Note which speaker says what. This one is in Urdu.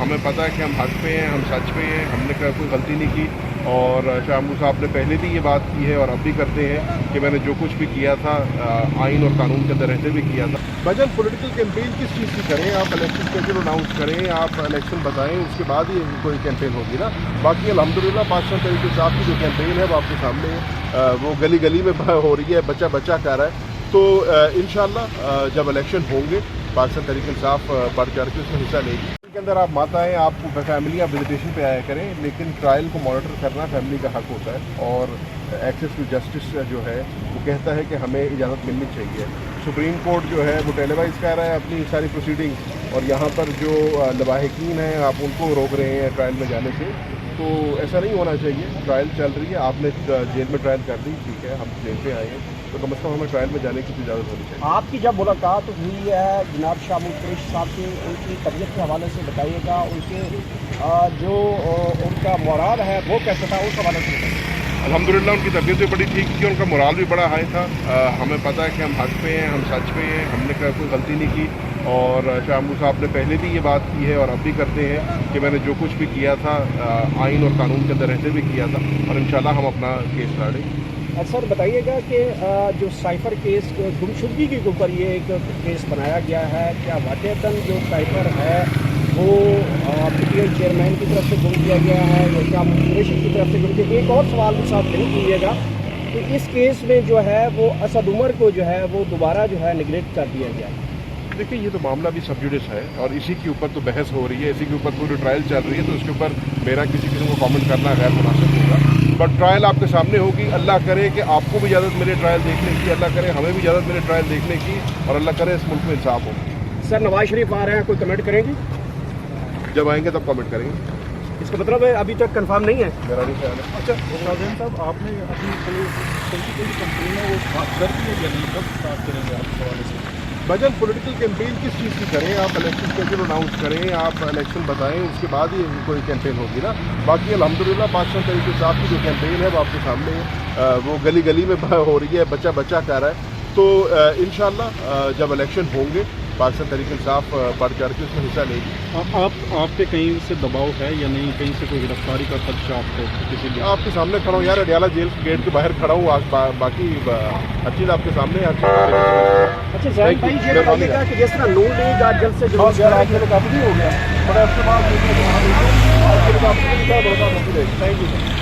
Speaker 1: ہمیں پتہ ہے کہ ہم حق پہ ہیں، ہم سچ پہ ہیں، ہم نے کوئی غلطی نہیں کی، اور شاہ محمود صاحب نے پہلے بھی یہ بات کی ہے اور اب بھی کرتے ہیں کہ میں نے جو کچھ بھی کیا تھا آئین اور قانون کے اندر رہتے بھی کیا تھا۔ بھجن پولیٹیکل کیمپین کس چیز کی کریں؟ آپ الیکشن شیڈول اناؤنس کریں، آپ الیکشن بتائیں، اس کے بعد ہی کوئی کیمپین ہوگی نا۔ باقی الحمدللہ پاکستان تحریک انصاف کی جو کیمپین ہے وہ آپ کے سامنے ہے، وہ گلی گلی میں ہو رہی ہے، بچہ بچہ کر رہا ہے۔ تو انشاءاللہ جب الیکشن ہوں گے پاکستان تحریک انصاف بڑھ چڑھ کے اس میں حصہ لے گی۔ کے اندر آپ مت آئیں، آپ فیملی آپ وزیٹیشن پہ آیا کریں، لیکن ٹرائل کو مانیٹر کرنا فیملی کا حق ہوتا ہے، اور ایکسیس ٹو جسٹس جو ہے وہ کہتا ہے کہ ہمیں اجازت ملنی چاہیے۔ سپریم کورٹ جو ہے وہ ٹیلی وائز کر رہا ہے اپنی ساری پروسیڈنگ، اور یہاں پر جو لواحقین ہیں آپ ان کو روک رہے ہیں ٹرائل میں جانے سے، تو ایسا نہیں ہونا چاہیے۔ ٹرائل چل رہی ہے، آپ نے جیل میں ٹرائل کر دی، ٹھیک ہے، ہم جیل پہ آئے ہیں، تو کم از کم ہمیں ٹرائل میں جانے کی اجازت ہونی چاہیے۔
Speaker 2: آپ کی جب ملاقات ہوئی ہے جناب شاہ محمود قریشی صاحب سے، ان کی طبیعت کے حوالے سے بتائیے گا، ان کے جو ان کا مورال ہے وہ کیسا تھا، اس حوالے سے بتائیے۔
Speaker 1: الحمدللہ ان کی طبیعت بھی بڑی ٹھیک تھی، ان کا مورال بھی بڑا ہائی تھا۔ ہمیں پتہ ہے کہ ہم حق پہ ہیں، ہم سچ پہ ہیں، ہم نے کوئی غلطی نہیں کی، اور شاہ محمود صاحب نے پہلے بھی یہ بات کی ہے اور اب بھی کرتے ہیں کہ میں نے جو کچھ بھی کیا تھا آئین اور قانون کے اندر رہتے بھی کیا تھا، اور انشاءاللہ ہم اپنا کیس لڑیں گے۔
Speaker 2: سر بتائیے گا کہ جو سائفر کیس گمشدگی کے اوپر یہ ایک کیس بنایا گیا ہے، کیا واقعتاً جو سائفر ہے وہ پی ٹی آئی چیئرمین کی طرف سے گم کیا گیا ہے یا شاہ محمود قریشی کی طرف سے گم کیا؟ ایک اور سوال بھی ساتھ نہیں کیجیے گا کہ اس کیس میں جو ہے وہ اسد عمر کو جو ہے وہ دوبارہ جو ہے نگلیکٹ کر دیا گیا ہے۔
Speaker 1: دیکھیں یہ تو معاملہ بھی سب جوڈس ہے، اور اسی کے اوپر تو بحث ہو رہی ہے، اسی کے اوپر پوری ٹرائل چل رہی ہے، تو اس کے اوپر میرا کسی قسم کو کامنٹ کرنا غیر مناسب ہوگا۔ بٹ ٹرائل آپ کے سامنے ہوگی، اللہ کرے کہ آپ کو بھی اجازت ملے ٹرائل دیکھنے کی، اللہ کرے ہمیں بھی اجازت ملے ٹرائل دیکھنے کی، اور اللہ کرے اس ملک میں انصاف ہو۔
Speaker 2: سر نواز شریف آ رہے ہیں، کوئی کمنٹ کریں گی؟
Speaker 1: جب آئیں گے تب کامنٹ کریں گے۔
Speaker 2: اس کا مطلب ہے ابھی تک کنفرم نہیں ہے؟
Speaker 1: میرا نہیں خیال ہے۔
Speaker 3: اچھا شاہجہان صاحب، آپ نے اپنی کوئی کمپین ہے وہ بات کر دی ہے یا نہیں؟ کب اسٹارٹ کریں گے آپ کے حوالے سے؟
Speaker 1: بھجن پولیٹیکل کیمپین کس چیز کی کریں؟ آپ الیکشن شیڈول اناؤنس کریں، آپ الیکشن بتائیں، اس کے بعد ہی کوئی کیمپین ہوگی نا۔ باقی الحمدللہ پاکستان تحریک انصاف کی جو کیمپین ہے وہ آپ کے سامنے ہے، وہ گلی گلی میں ہو رہی ہے، بچہ بچہ کر رہا ہے۔ تو انشاءاللہ جب الیکشن ہوں گے پاکستان تحریک انصاف بڑھ چڑھ کے اس میں حصہ لے گی۔
Speaker 3: آپ پہ کہیں سے دباؤ ہے یا نہیں؟ کہیں سے کوئی گرفتاری کا خدشہ آپ کو کسی لیے؟
Speaker 1: آپ کے سامنے کھڑا ہوں یار، اڈیالہ جیل گیٹ کے باہر کھڑا ہوں، باقی ہر چیز آپ کے سامنے ہے، ہر چیز۔
Speaker 2: اچھا زین بھائی یہ بتائیے گا کہ جس طرح نون لیگ آج جلد سے جلد
Speaker 1: آپ کے کافی ہو گیا، بڑا استعمال تھینک یو۔